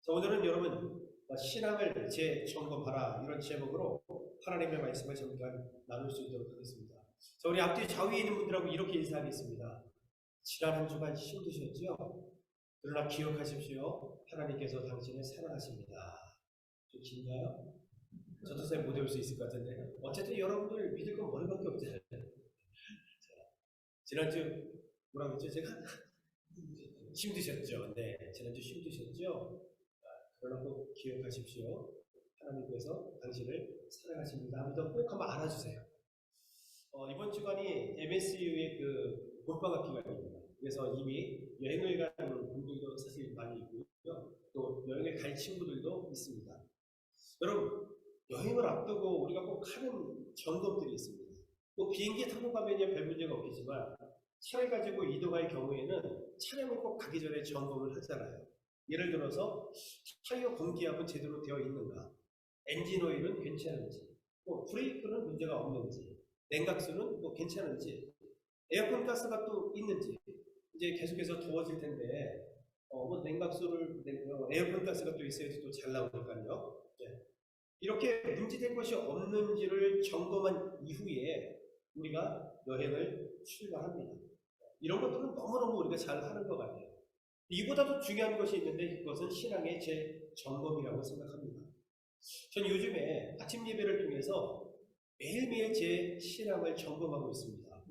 자, 오늘은 여러분 신앙을 재점검하라 이런 제목으로 하나님의 말씀을 잠깐 나눌 수 있도록 하겠습니다. 자, 우리 앞뒤 좌우에 있는 분들하고 이렇게 인사하겠습니다. 지난 한 주간 힘드셨죠? 그러나 기억하십시오. 하나님께서 당신을 사랑하십니다. 좀 긴가요? 저도 잘 못 외울 수 있을 것 같은데 어쨌든 여러분들 믿을 건 머리밖에 없잖아요. 지난주 뭐라고 했죠? 제가 힘드셨죠? 네, 지난주 힘드셨죠? 그러나 꼭 기억하십시오. 하나님께서 당신을 사랑하십니다. 하면서 꼭 한번 알아주세요. 이번 주간이 MSU의 그 본방학 기간입니다. 그래서 이미 여행을 가는 분들도 사실 많이 있고요. 또 여행을 갈 친구들도 있습니다. 여러분, 여행을 앞두고 우리가 꼭 하는 점검들이 있습니다. 또 비행기 타고 가면야 별 문제가 없겠지만 차를 가지고 이동할 경우에는 차량을 꼭 가기 전에 점검을 하잖아요. 예를 들어서 타이어 공기압은 제대로 되어 있는가, 엔진 오일은 괜찮은지, 뭐 브레이크는 문제가 없는지, 냉각수는 뭐 괜찮은지, 에어컨 가스가 또 있는지. 이제 계속해서 더워질 텐데 뭐 냉각수를 에어컨 가스가 또 있어야지 또 잘 나오니까요. 네. 이렇게 문제될 것이 없는지를 점검한 이후에 우리가 여행을 출발합니다. 이런 것들은 너무너무 우리가 잘 하는 것 같아요. 이보다도 중요한 것이 있는데 그것은 신앙의 재점검이라고 생각합니다. 전 요즘에 아침 예배를 통해서 매일매일 제 신앙을 점검하고 있습니다.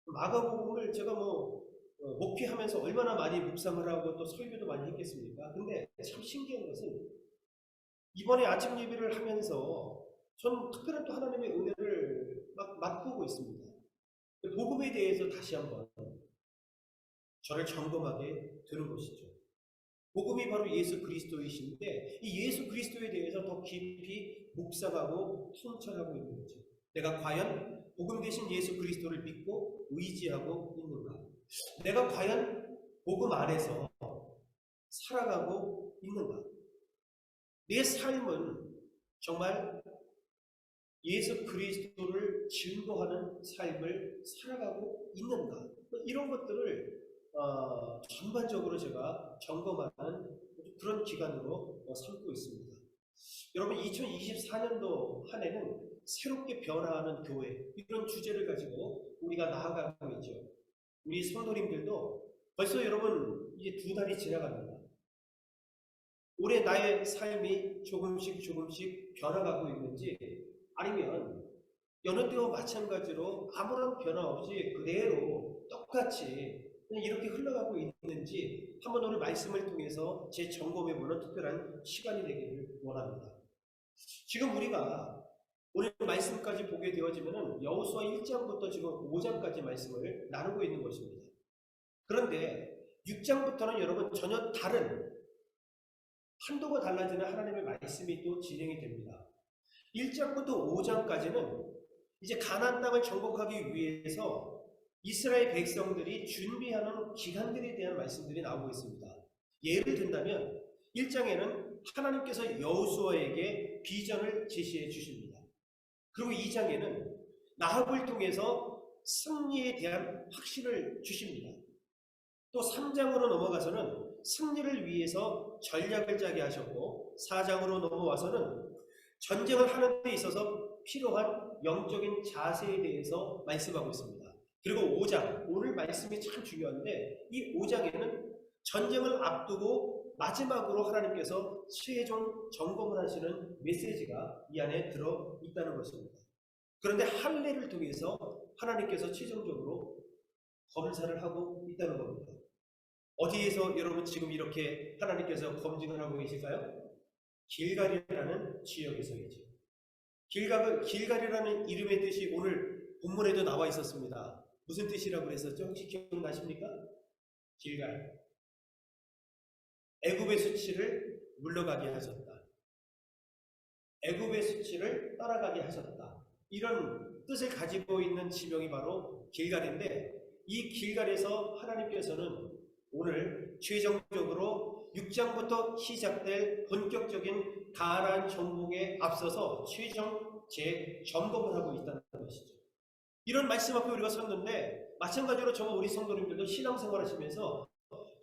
마가복음을 제가 목회하면서 얼마나 많이 묵상을 하고 또 설교도 많이 했겠습니까? 근데 참 신기한 것은 이번에 아침 예배를 하면서 전 특별한 또 하나님의 은혜를 막 맛보고 있습니다. 복음에 대해서 다시 한번 저를 점검하게 되는 것이죠. 복음이 바로 예수 그리스도이신데 이 예수 그리스도에 대해서 더 깊이 묵상하고 순찰하고 있는 거죠. 내가 과연 복음 대신 예수 그리스도를 믿고 의지하고 있는가? 내가 과연 복음 안에서 살아가고 있는가? 내 삶은 정말 예수 그리스도를 증거하는 삶을 살아가고 있는가? 이런 것들을 전반적으로 제가 점검하는 그런 기간으로 삼고 있습니다. 여러분 2024년도 한 해는 새롭게 변화하는 교회 이런 주제를 가지고 우리가 나아가고 있죠. 우리 성도님들도 벌써 여러분 이제 2달이 지나갑니다. 올해 나의 삶이 조금씩 변화가고 있는지 아니면 여느 때와 마찬가지로 아무런 변화 없이 그대로 똑같이 이렇게 흘러가고 있는지 한번 오늘 말씀을 통해서 재점검해보는 특별한 시간이 되기를 원합니다. 지금 우리가 오늘 말씀까지 보게 되어지면 여호수아 1장부터 지금 5장까지 말씀을 나누고 있는 것입니다. 그런데 6장부터는 여러분 전혀 다른 한도가 달라지는 하나님의 말씀이 또 진행이 됩니다. 1장부터 5장까지는 이제 가나안 땅을 정복하기 위해서 이스라엘 백성들이 준비하는 기간들에 대한 말씀들이 나오고 있습니다. 예를 든다면 1장에는 하나님께서 여호수아에게 비전을 제시해 주십니다. 그리고 2장에는 나합을 통해서 승리에 대한 확신을 주십니다. 또 3장으로 넘어가서는 승리를 위해서 전략을 짜게 하셨고 4장으로 넘어와서는 전쟁을 하는 데 있어서 필요한 영적인 자세에 대해서 말씀하고 있습니다. 그리고 5장, 오늘 말씀이 참 중요한데 이 5장에는 전쟁을 앞두고 마지막으로 하나님께서 최종 점검을 하시는 메시지가 이 안에 들어있다는 것입니다. 그런데 할례를 통해서 하나님께서 최종적으로 검사를 하고 있다는 겁니다. 어디에서 여러분 지금 이렇게 하나님께서 검증을 하고 계실까요? 길갈이라는 지역에서이죠. 길갈이라는 이름의 뜻이 오늘 본문에도 나와 있었습니다. 무슨 뜻이라고 그랬었죠? 혹시 기억나십니까? 길갈. 애굽의 수치를 물러가게 하셨다. 애굽의 수치를 떠나가게 하셨다. 이런 뜻을 가지고 있는 지명이 바로 길갈인데 이 길갈에서 하나님께서는 오늘 최종적으로 6장부터 시작될 본격적인 가나안 정복에 앞서서 최종 재점검을 하고 있다는 것이죠. 이런 말씀 앞에 우리가 섰는데 마찬가지로 저와 우리 성도님들도 신앙생활 하시면서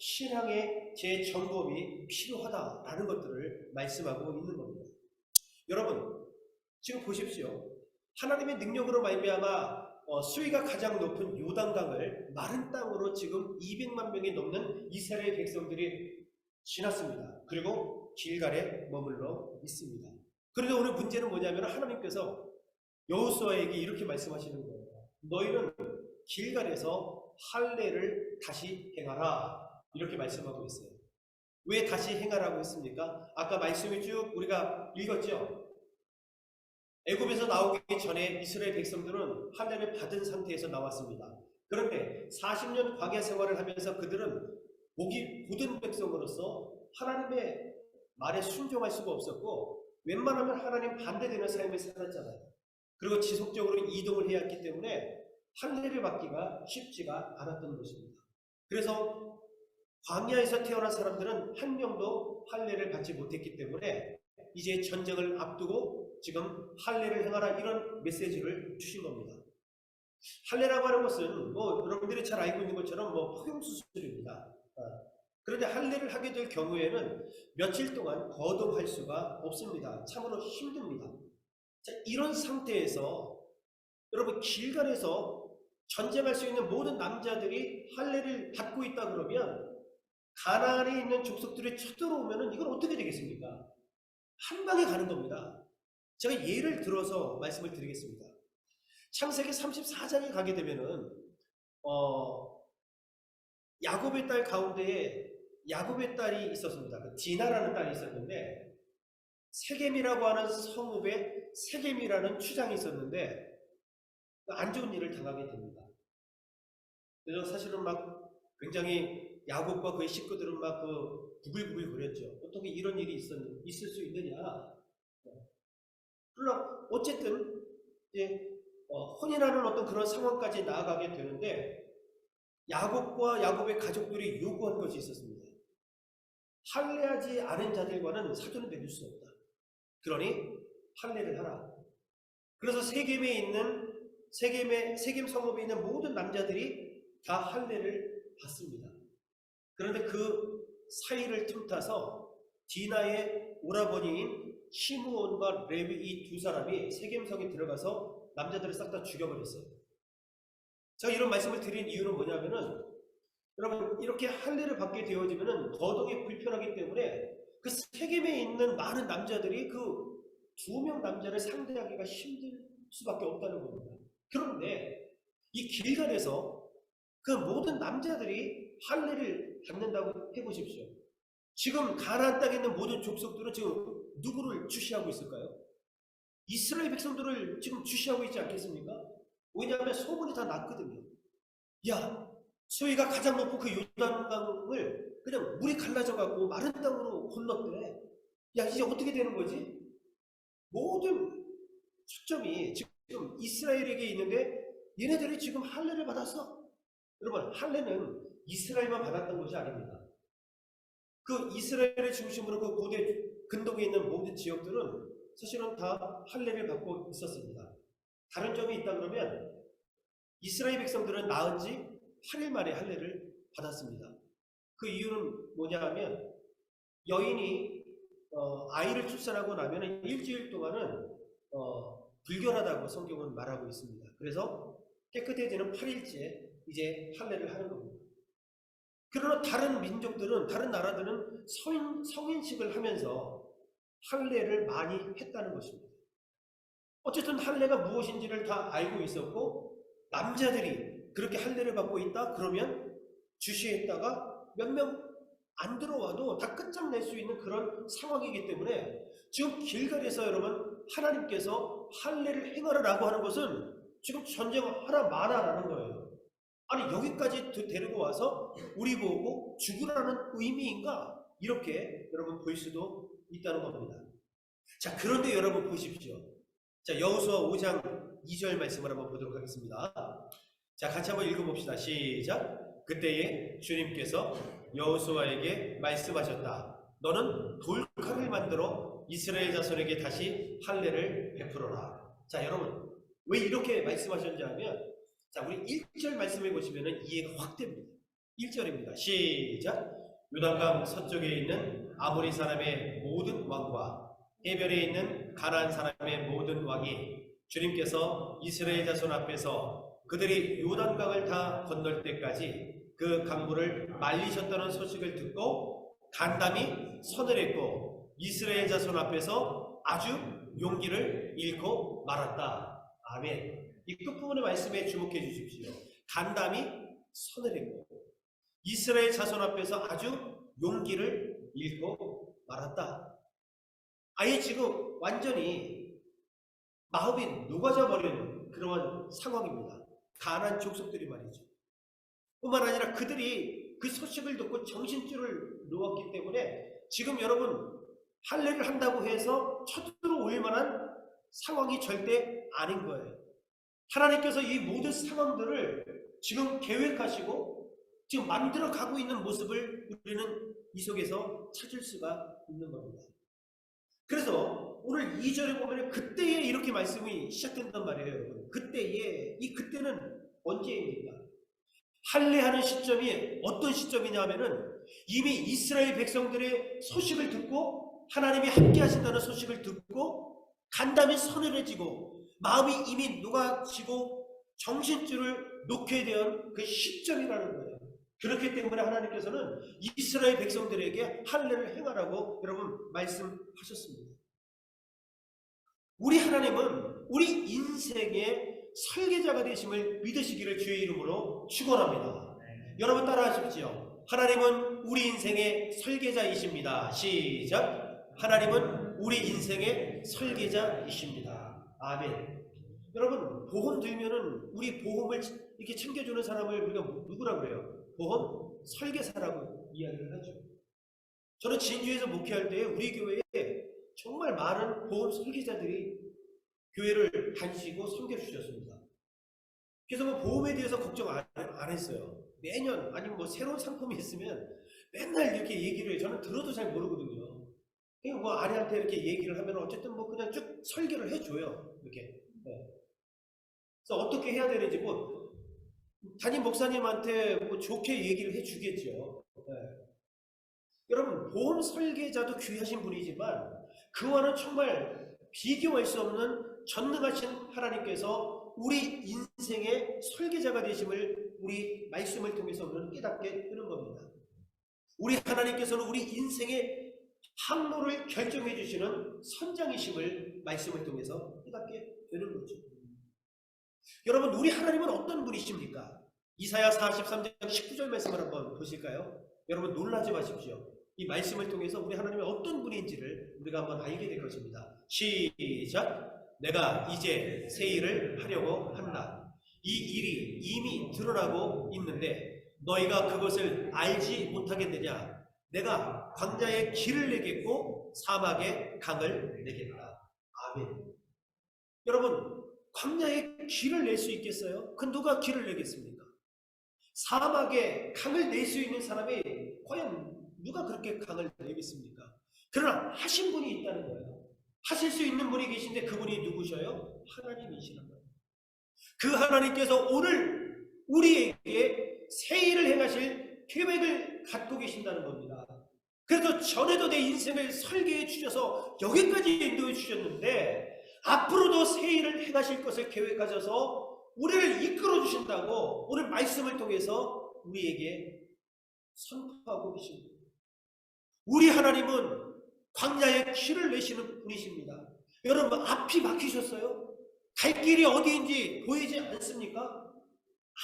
신앙의 재점검이 필요하다라는 것들을 말씀하고 있는 겁니다. 여러분, 지금 보십시오. 하나님의 능력으로 말미암아 수위가 가장 높은 요단강을 마른 땅으로 지금 200만 명이 넘는 이스라엘 백성들이 지났습니다. 그리고 길갈에 머물러 있습니다. 그런데 오늘 문제는 뭐냐면 하나님께서 여호수아에게 이렇게 말씀하시는 거예요. 너희는 길갈에서 할례를 다시 행하라. 이렇게 말씀하고 있어요. 왜 다시 행하라고 했습니까? 아까 말씀이 쭉 우리가 읽었죠. 애굽에서 나오기 전에 이스라엘 백성들은 할례를 받은 상태에서 나왔습니다. 그런데 40년 광야 생활을 하면서 그들은 목이 곧은 백성으로서 하나님의 말에 순종할 수가 없었고 웬만하면 하나님 반대되는 삶을 살았잖아요. 그리고 지속적으로 이동을 해야 했기 때문에 할례를 받기가 쉽지가 않았던 것입니다. 그래서 광야에서 태어난 사람들은 한 명도 할례를 받지 못했기 때문에 이제 전쟁을 앞두고 지금 할례를 행하라 이런 메시지를 주신 겁니다. 할례라고 하는 것은 여러분들이 잘 알고 있는 것처럼 포용수술입니다. 그런데 할례를 하게 될 경우에는 며칠 동안 거동할 수가 없습니다. 참으로 힘듭니다. 자, 이런 상태에서 여러분 길갈에서 전쟁할 수 있는 모든 남자들이 할례를 받고 있다 그러면 가나안에 있는 족속들이 쳐들어오면 이건 어떻게 되겠습니까? 한 방에 가는 겁니다. 제가 예를 들어서 말씀을 드리겠습니다. 창세기 34장에 가게 되면은 야곱의 딸 가운데에 야곱의 딸이 있었습니다. 디나라는 딸이 있었는데 세겜이라고 하는 성읍에 세겜이라는 추장이 있었는데 안 좋은 일을 당하게 됩니다. 그래서 사실은 막 굉장히 야곱과 그의 식구들은 막 부글부글 거렸죠. 어떻게 이런 일이 있을 수 있느냐. 물론 어쨌든 이제 혼인하는 어떤 그런 상황까지 나아가게 되는데 야곱과 야곱의 가족들이 요구한 것이 있었습니다. 할례하지 않은 자들과는 사돈을 맺을 수 없다. 그러니 할례를 하라. 그래서 세겜 성읍에 있는 모든 남자들이 다 할례를 받습니다. 그런데 그 사이를 틈타서 디나의 오라버니인 시므온과 레위 이 두 사람이 세겜성에 들어가서 남자들을 싹 다 죽여버렸어요. 제가 이런 말씀을 드린 이유는 뭐냐면은 여러분 이렇게 할례를 받게 되어지면은 거동이 불편하기 때문에 그 세겜에 있는 많은 남자들이 그 두 명 남자를 상대하기가 힘들 수밖에 없다는 겁니다. 그런데 이 길갈에서 그 모든 남자들이 할례를 받는다고 해보십시오. 지금 가나안 땅에 있는 모든 족속들은 지금 누구를 주시하고 있을까요? 이스라엘 백성들을 지금 주시하고 있지 않겠습니까? 왜냐하면 소문이 다 났거든요. 야, 수위가 가장 높은 그 요단강을 그냥 물이 갈라져갖고 마른 땅으로 건넜대. 야, 이제 어떻게 되는 거지? 모든 초점이 지금 이스라엘에게 있는데 얘네들이 지금 할례를 받았어. 여러분, 할례는 이스라엘만 받았던 것이 아닙니다. 그 이스라엘의 중심으로 그 고대 근동에 있는 모든 지역들은 사실은 다 할례를 받고 있었습니다. 다른 점이 있다 그러면 이스라엘 백성들은 낳은 지 8일 만에 할례를 받았습니다. 그 이유는 뭐냐 하면 여인이 아이를 출산하고 나면 일주일 동안은 불결하다고 성경은 말하고 있습니다. 그래서 깨끗해지는 8일째 이제 할례를 하는 겁니다. 그러나 다른 민족들은, 다른 나라들은 성인식을 하면서 할례를 많이 했다는 것입니다. 어쨌든 할례가 무엇인지를 다 알고 있었고 남자들이 그렇게 할례를 받고 있다 그러면 주시했다가 몇 명 안 들어와도 다 끝장낼 수 있는 그런 상황이기 때문에 지금 길갈에서 여러분 하나님께서 할례를 행하라라고 하는 것은 지금 전쟁하라 마라라는 거예요. 아니 여기까지 데리고 와서 우리 보고 죽으라는 의미인가? 이렇게 여러분 볼 수도 있다는 겁니다. 자, 그런데 여러분 보십시오. 자, 여호수아 5장 2절 말씀을 한번 보도록 하겠습니다. 자, 같이 한번 읽어봅시다. 시작. 그때에 주님께서 여호수아에게 말씀하셨다. 너는 돌칼을 만들어 이스라엘 자손에게 다시 할례를 베풀어라. 자, 여러분 왜 이렇게 말씀하셨는지 하면 자, 우리 1절 말씀해 보시면 이해가 확 됩니다. 1절입니다. 시작. 요단강 서쪽에 있는 아모리 사람의 모든 왕과 해변에 있는 가나안 사람의 모든 왕이 주님께서 이스라엘 자손 앞에서 그들이 요단강을 다 건널 때까지 그 강물을 말리셨다는 소식을 듣고 간담이 선을 했고 이스라엘 자손 앞에서 아주 용기를 잃고 말았다. 아멘. 이 끝부분의 말씀에 주목해 주십시오. 간담이 선을 했고 이스라엘 자손 앞에서 아주 용기를 잃고 말았다. 아예 지금 완전히 마음이 녹아져 버린 그런 상황입니다. 가나안 족속들이 말이죠. 뿐만 아니라 그들이 그 소식을 듣고 정신줄을 놓았기 때문에 지금 여러분 할례를 한다고 해서 쳐들어 올 만한 상황이 절대 아닌 거예요. 하나님께서 이 모든 상황들을 지금 계획하시고 지금 만들어 가고 있는 모습을 우리는 이 속에서 찾을 수가 있는 겁니다. 그래서 오늘 2절에 보면 그때에 이렇게 말씀이 시작된단 말이에요, 여러분. 그때에, 이 그때는 언제입니까? 할례하는 시점이 어떤 시점이냐 하면은 이미 이스라엘 백성들의 소식을 듣고 하나님이 함께 하신다는 소식을 듣고 간담이 서늘해지고 마음이 이미 녹아지고 정신줄을 놓게 된 그 시점이라는 거예요. 그렇기 때문에 하나님께서는 이스라엘 백성들에게 할례를 행하라고 여러분 말씀하셨습니다. 우리 하나님은 우리 인생의 설계자가 되심을 믿으시기를 주의 이름으로 축원합니다. 여러분 따라하십시오. 하나님은 우리 인생의 설계자이십니다. 시작. 하나님은 우리 인생의 설계자이십니다. 아멘. 여러분 보험 들면은 우리 보험을 이렇게 챙겨주는 사람을 우리가 누구라고 그래요? 보험 설계사라고 이야기를 하죠. 저는 진주에서 목회할 때 우리 교회에 정말 많은 보험 설계자들이 교회를 다니시고 섬겨주셨습니다. 그래서 뭐 보험에 대해서 걱정 안 했어요. 매년 아니면 뭐 새로운 상품이 있으면 맨날 이렇게 얘기를 저는 들어도 잘 모르거든요. 그냥 뭐 아내한테 이렇게 얘기를 하면 어쨌든 뭐 그냥 쭉 설계를 해줘요. 이렇게. 네. 그래서 어떻게 해야 되는지 뭐 담임 목사님한테 뭐 좋게 얘기를 해주겠죠. 네. 여러분 보험 설계자도 귀하신 분이지만 그와는 정말 비교할 수 없는 전능하신 하나님께서 우리 인생의 설계자가 되심을 우리 말씀을 통해서 우리는 깨닫게 되는 겁니다. 우리 하나님께서는 우리 인생의 항로를 결정해 주시는 선장이심을 말씀을 통해서 깨닫게 되는 거죠. 여러분 우리 하나님은 어떤 분이십니까? 이사야 43장 19절 말씀을 한번 보실까요? 여러분 놀라지 마십시오. 이 말씀을 통해서 우리 하나님이 어떤 분인지를 우리가 한번 알게 될 것입니다. 시작. 내가 이제 새 일을 하려고 한다. 이 일이 이미 드러나고 있는데 너희가 그것을 알지 못하겠느냐? 내가 광야에 길을 내겠고 사막에 강을 내겠다. 아멘. 여러분 광야에 길을 낼 수 있겠어요? 그 누가 길을 내겠습니까? 사막에 강을 낼 수 있는 사람이 과연 누가 그렇게 강을 내겠습니까? 그러나 하신 분이 있다는 거예요. 하실 수 있는 분이 계신데 그분이 누구셔요? 하나님이시란 거예요. 그 하나님께서 오늘 우리에게 새 일을 행하실 계획을 갖고 계신다는 겁니다. 그래서 전에도 내 인생을 설계해 주셔서 여기까지 인도해 주셨는데 앞으로도 새 일을 행하실 것을 계획하셔서 우리를 이끌어 주신다고 오늘 말씀을 통해서 우리에게 선포하고 계십니다. 우리 하나님은 광야에 길을 내시는 분이십니다. 여러분 앞이 막히셨어요? 갈 길이 어디인지 보이지 않습니까?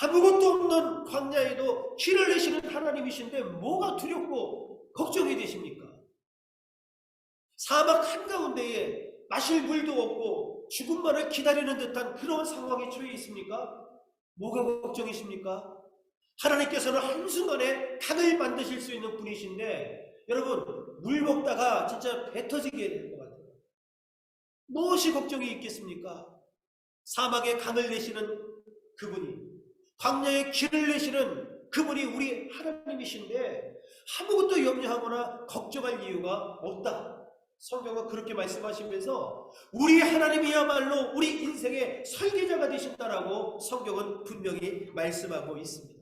아무것도 없는 광야에도 길을 내시는 하나님이신데 뭐가 두렵고 걱정이 되십니까? 사막 한가운데에 마실 물도 없고 죽음만을 기다리는 듯한 그런 상황에 처해 있습니까? 뭐가 걱정이십니까? 하나님께서는 한순간에 강을 만드실 수 있는 분이신데 여러분 물 먹다가 진짜 배 터지게 될 것 같아요. 무엇이 걱정이 있겠습니까? 사막에 강을 내시는 그분이, 광야에 길을 내시는 그분이 우리 하나님이신데 아무것도 염려하거나 걱정할 이유가 없다. 성경은 그렇게 말씀하시면서 우리 하나님이야말로 우리 인생의 설계자가 되신다라고 성경은 분명히 말씀하고 있습니다.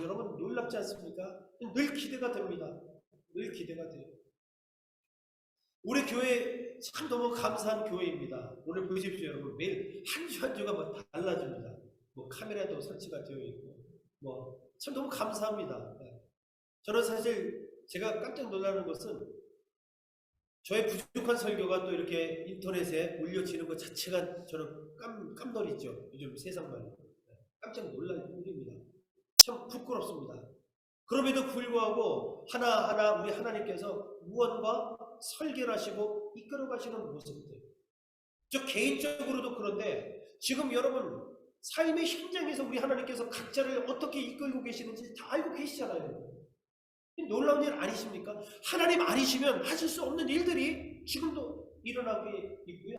여러분 놀랍지 않습니까? 늘 기대가 됩니다. 늘 기대가 돼요. 우리 교회 참 너무 감사한 교회입니다. 오늘 보십시오, 여러분. 매일 한 주 한 주가 뭐 달라집니다. 뭐 카메라도 설치가 되어 있고, 뭐 참 너무 감사합니다. 네. 저는 사실 제가 깜짝 놀라는 것은 저의 부족한 설교가 또 이렇게 인터넷에 올려지는 것 자체가 저는 깜놀이죠. 요즘 세상 말로. 깜짝 놀랄 일입니다. 참 부끄럽습니다. 그럼에도 불구하고 하나하나 우리 하나님께서 무언과 설계를 하시고 이끌어 가시는 모습들. 저 개인적으로도 그런데 지금 여러분 삶의 현장에서 우리 하나님께서 각자를 어떻게 이끌고 계시는지 다 알고 계시잖아요. 놀라운 일 아니십니까? 하나님 아니시면 하실 수 없는 일들이 지금도 일어나고 있고요.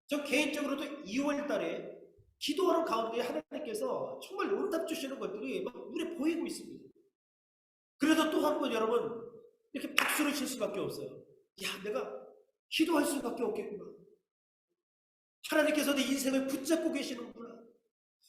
저 개인적으로도 2월 달에 기도하는 가운데 하나님께서 정말 응답 주시는 것들이 막 눈에 보이고 있습니다. 그래도 또 한 번 여러분 이렇게 박수를 칠 수밖에 없어요. 야, 내가 기도할 수밖에 없겠구나. 하나님께서 내 인생을 붙잡고 계시는구나.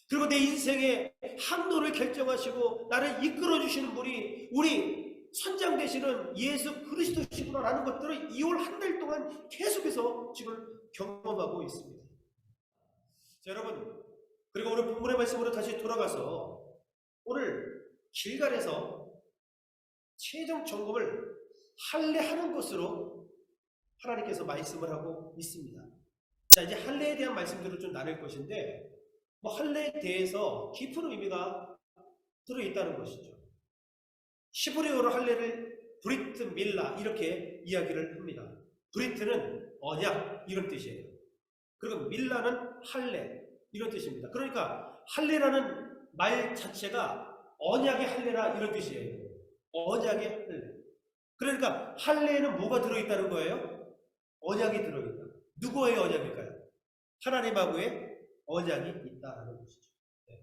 그리고 내 인생의 항로를 결정하시고 나를 이끌어 주시는 분이 우리 선장 되시는 예수 그리스도시구나라는 것들을 2월 한 달 동안 계속해서 지금 경험하고 있습니다. 자, 여러분, 그리고 오늘 본문의 말씀으로 다시 돌아가서 오늘 길갈에서 최종 점검을 할례하는 것으로 하나님께서 말씀을 하고 있습니다. 자, 이제 할례에 대한 말씀들을 좀 나눌 것인데 뭐 할례에 대해서 깊은 의미가 들어있다는 것이죠. 히브리어로 할례를 브리트 밀라 이렇게 이야기를 합니다. 브리트는 언약 이런 뜻이에요. 그리고 밀라는 할례 이런 뜻입니다. 그러니까 할례라는 말 자체가 언약의 할례라 이런 뜻이에요. 언약의 할례. 그러니까 할례에는 뭐가 들어있다는 거예요? 언약이 들어있다. 누구의 언약일까요? 하나님하고의 언약이 있다는 것이죠. 네.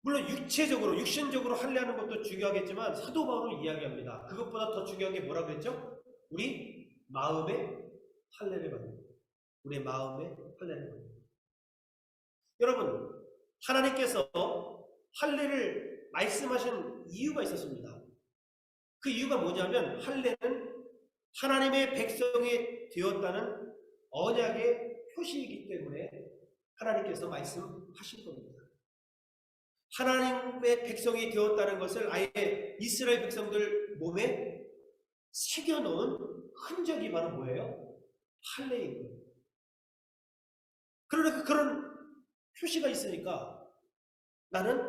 물론 육체적으로, 육신적으로 할례하는 것도 중요하겠지만 사도 바울은 이야기합니다. 그것보다 더 중요한 게 뭐라고 했죠? 우리 마음의 할례를 받는 것. 우리 마음의 할례를 받는 것. 여러분, 하나님께서 할례를 말씀하신 이유가 있었습니다. 그 이유가 뭐냐면 할례는 하나님의 백성이 되었다는 언약의 표시이기 때문에 하나님께서 말씀하신 겁니다. 하나님의 백성이 되었다는 것을 아예 이스라엘 백성들 몸에 새겨놓은 흔적이 바로 뭐예요? 할례인 거예요. 그러니까 그런 표시가 있으니까 나는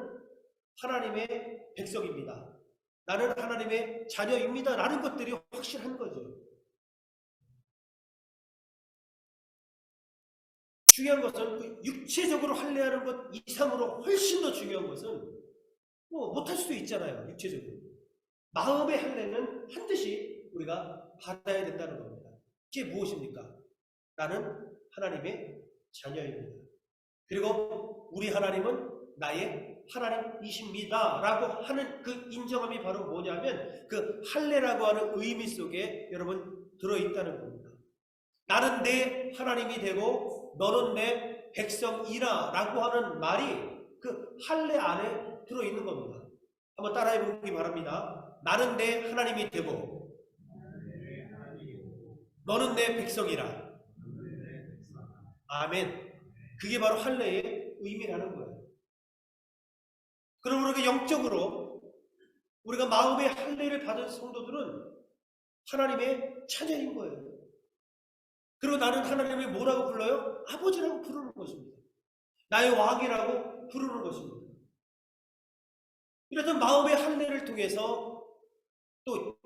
하나님의 백성입니다. 나는 하나님의 자녀입니다. 라는 것들이 확실한 거죠. 중요한 것은 육체적으로 할례하는 것 이상으로 훨씬 더 중요한 것은 뭐 못할 수도 있잖아요. 육체적으로. 마음의 할례는 반드시 우리가 받아야 된다는 겁니다. 이게 무엇입니까? 나는 하나님의 자녀입니다. 그리고 우리 하나님은 나의 하나님이십니다. 라고 하는 그 인정함이 바로 뭐냐면 그 할례라고 하는 의미 속에 여러분 들어있다는 겁니다. 나는 내 하나님이 되고 너는 내 백성이라 라고 하는 말이 그 할례 안에 들어있는 겁니다. 한번 따라해 보기 바랍니다. 나는 내 하나님이 되고 너는 내 백성이라. 아멘. 그게 바로 할례의 의미라는 거예요. 그럼 우리가 영적으로 우리가 마음의 할례를 받은 성도들은 하나님의 자녀인 거예요. 그리고 나는 하나님을 뭐라고 불러요? 아버지라고 부르는 것입니다. 나의 왕이라고 부르는 것입니다. 이랬던 마음의 할례를 통해서 또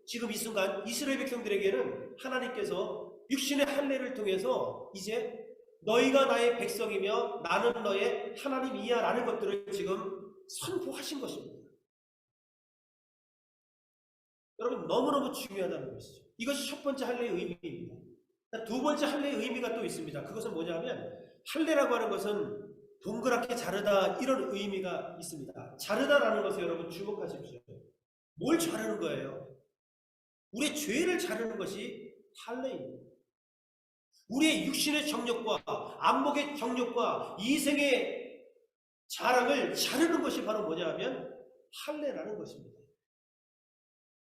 지금 이 순간 이스라엘 백성들에게는 하나님께서 육신의 할례를 통해서 이제 너희가 나의 백성이며 나는 너의 하나님이야 라는 것들을 지금 선포하신 것입니다. 여러분 너무너무 중요하다는 것이죠. 이것이 첫 번째 할례의 의미입니다. 두 번째 할례의 의미가 또 있습니다. 그것은 뭐냐면 할례라고 하는 것은 동그랗게 자르다 이런 의미가 있습니다. 자르다라는 것을 여러분 주목하십시오. 뭘 자르는 거예요? 우리의 죄를 자르는 것이 할례입니다. 우리의 육신의 정욕과 안목의 정욕과 이생의 자랑을 자르는 것이 바로 뭐냐면 할례라는 것입니다.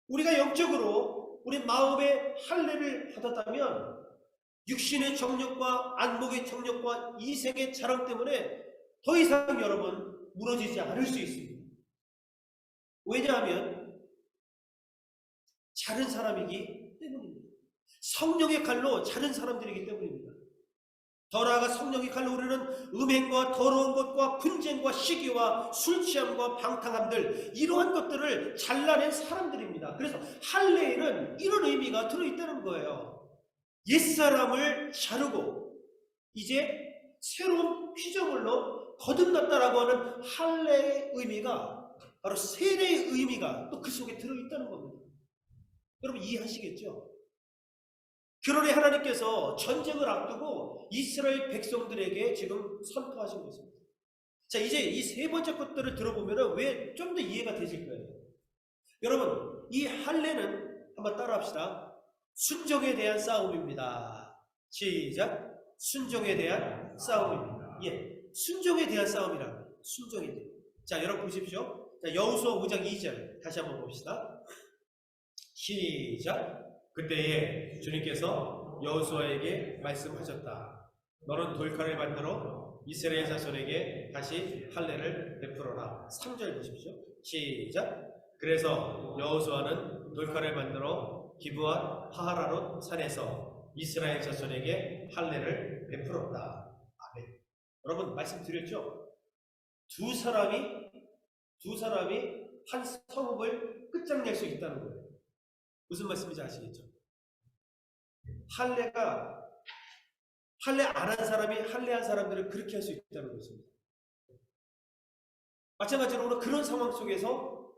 우리가 영적으로 우리 마음의 할례를 받았다면 육신의 정욕과 안목의 정욕과 이생의 자랑 때문에 더 이상 여러분 무너지지 않을 수 있습니다. 왜냐하면 자른 사람이기 때문입니다. 성령의 칼로 자른 사람들이기 때문입니다. 더 나아가 성령의 칼로 우리는 음행과 더러운 것과 분쟁과 시기와 술취함과 방탕함들, 이러한 것들을 잘라낸 사람들입니다. 그래서 할례에는 이런 의미가 들어있다는 거예요. 옛사람을 자르고 이제 새로운 피조물로 거듭났다라고 하는 할례의 의미가 바로 세례의 의미가 또 그 속에 들어있다는 겁니다. 여러분 이해하시겠죠? 그러니 하나님께서 전쟁을 앞두고 이스라엘 백성들에게 지금 선포하신 것입니다. 자, 이제 이 세 번째 것들을 들어보면 왜 좀 더 이해가 되실 거예요. 여러분, 이 할례는 한번 따라합시다. 순종에 대한 싸움입니다. 시작. 순종에 대한 싸움입니다. 예, 순종에 대한 싸움이라. 순종에 대한. 자, 여러분 보십시오. 자, 여호수아 5장 2절 다시 한번 봅시다. 시작. 그때에 주님께서 여호수아에게 말씀하셨다. 너는 돌칼을 만들어 이스라엘 자손에게 다시 할례를 베풀어라. 3절 보십시오. 시작. 그래서 여호수아는 돌칼을 만들어 기브앗 하하라롯 산에서 이스라엘 자손에게 할례를 베풀었다. 아멘. 여러분 말씀드렸죠? 두 사람이 한 성읍을 끝장낼 수 있다는 거예요. 무슨 말씀인지 아시겠죠? 할례 안 한 사람이 할례한 사람들을 그렇게 할 수 있다는 것입니다. 마찬가지로 오늘 그런 상황 속에서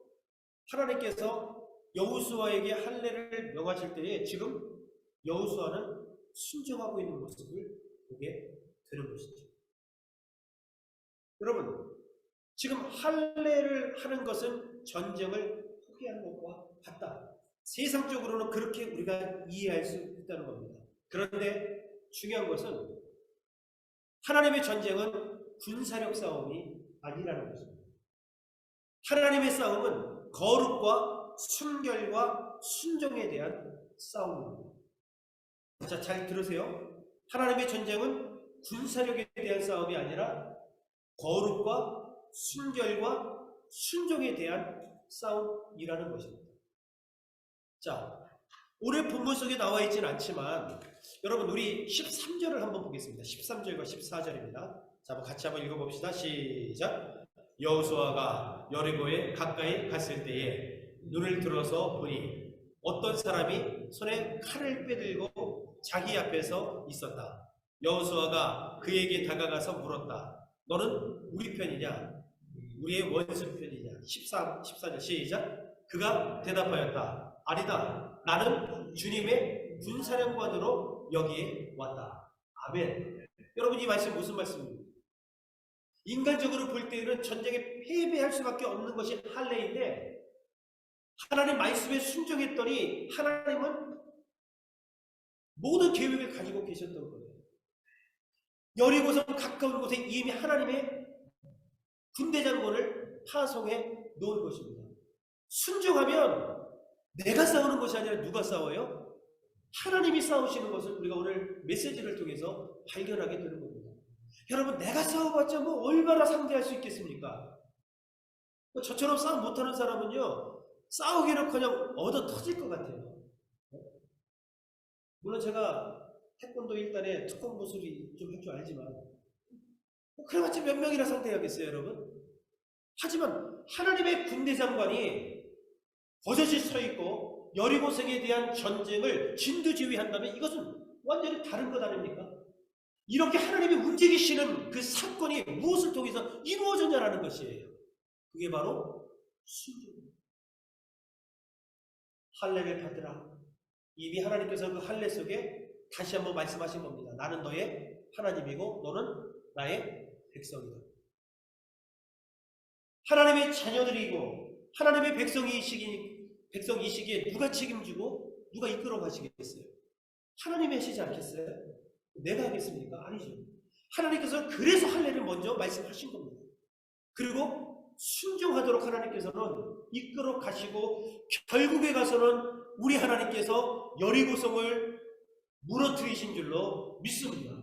하나님께서 여호수아에게 할례를 명하실 때에 지금 여호수아는 순종하고 있는 모습을 보게 되는 것이죠. 여러분, 지금 할례를 하는 것은 전쟁을 포기하는 것과 같다. 세상적으로는 그렇게 우리가 이해할 수 있다는 겁니다. 그런데 중요한 것은 하나님의 전쟁은 군사력 싸움이 아니라는 것입니다. 하나님의 싸움은 거룩과 순결과 순종에 대한 싸움입니다. 자, 잘 들으세요. 하나님의 전쟁은 군사력에 대한 싸움이 아니라 거룩과 순결과 순종에 대한 싸움이라는 것입니다. 자, 오늘 본문 속에 나와 있지는 않지만 여러분 우리 13절을 한번 보겠습니다. 13절과 14절입니다. 자, 같이 한번 읽어봅시다. 시작. 여호수아가 여리고에 가까이 갔을 때에 눈을 들어서 보니 어떤 사람이 손에 칼을 빼들고 자기 앞에서 있었다. 여호수아가 그에게 다가가서 물었다. 너는 우리 편이냐? 우리의 원수 편이냐? 14절 시작. 그가 대답하였다. 아니다. 나는 주님의 군사령관으로 여기에 왔다. 아멘. 여러분 이 말씀 무슨 말씀입니까? 인간적으로 볼 때는 전쟁에 패배할 수밖에 없는 것이 할례인데 하나님 말씀에 순종했더니 하나님은 모든 계획을 가지고 계셨던 거예요. 여리고성 가까운 곳에 이미 하나님의 군대 장군을 파송해 놓은 것입니다. 순종하면 내가 싸우는 것이 아니라 누가 싸워요? 하나님이 싸우시는 것을 우리가 오늘 메시지를 통해서 발견하게 되는 겁니다. 여러분 내가 싸워봤자 뭐 얼마나 상대할 수 있겠습니까? 저처럼 싸움 못하는 사람은요 싸우기는커녕 얻어 터질 것 같아요. 물론 제가 태권도 1단에 특공 무술이 좀 할 줄 알지만 그래봤자 몇 명이나 상대하겠어요 여러분? 하지만 하나님의 군대 장관이 버젓이 서 있고 여리고성에 대한 전쟁을 진두지휘한다면 이것은 완전히 다른 것 아닙니까? 이렇게 하나님이 움직이시는 그 사건이 무엇을 통해서 이루어졌냐라는 것이에요. 그게 바로 순종입니다. 할례를 받으라. 이미 하나님께서 그 할례 속에 다시 한번 말씀하신 겁니다. 나는 너의 하나님이고 너는 나의 백성이다. 하나님의 자녀들이고 하나님의 백성이시기에 누가 책임지고 누가 이끌어 가시겠어요? 하나님이 하시지 않겠어요? 내가 하겠습니까? 아니죠. 하나님께서 그래서 할례를 먼저 말씀하신 겁니다. 그리고 순종하도록 하나님께서는 이끌어 가시고 결국에 가서는 우리 하나님께서 여리고성을 무너뜨리신 줄로 믿습니다.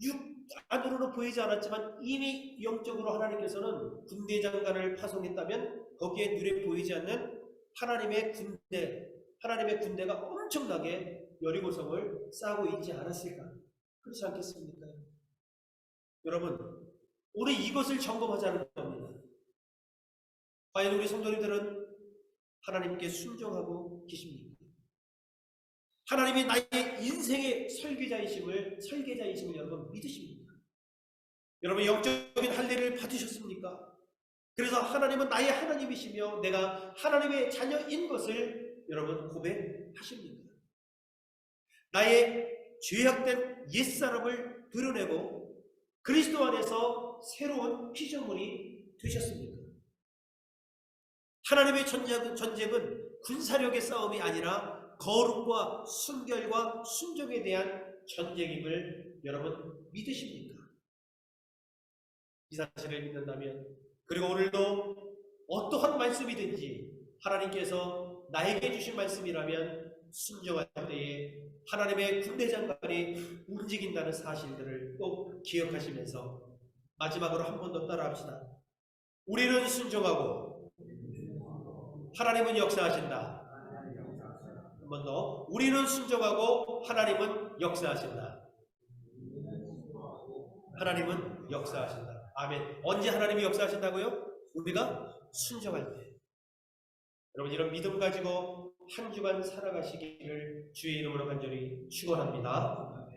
육 안으로는 보이지 않았지만 이미 영적으로 하나님께서는 군대 장관을 파송했다면 거기에 눈에 보이지 않는 하나님의 군대가 엄청나게 여리고성을 쌓고 있지 않았을까? 그렇지 않겠습니까? 여러분, 오늘 이것을 점검하자는 겁니다. 과연 우리 성도님들은 하나님께 순종하고 계십니까? 하나님이 나의 인생의 설계자이심을 여러분 믿으십니까? 여러분 영적인 할례를 받으셨습니까? 그래서 하나님은 나의 하나님이시며 내가 하나님의 자녀인 것을 여러분 고백하십니까? 나의 죄악된 옛사람을 드러내고 그리스도 안에서 새로운 피조물이 되셨습니까? 하나님의 전쟁은 군사력의 싸움이 아니라 거룩과 순결과 순종에 대한 전쟁임을 여러분 믿으십니까? 이 사실을 믿는다면, 그리고 오늘도 어떠한 말씀이든지 하나님께서 나에게 주신 말씀이라면 순종할 때에 하나님의 군대 장관이 움직인다는 사실들을 꼭 기억하시면서 마지막으로 한 번 더 따라합시다. 우리는 순종하고 하나님은 역사하신다. 한 번 더. 우리는 순종하고 하나님은 역사하신다. 하나님은 역사하신다. 아멘. 언제 하나님이 역사하신다고요? 우리가 순종할 때. 여러분 이런 믿음 가지고 한 주간 살아가시기를 주의 이름으로 간절히 축원합니다.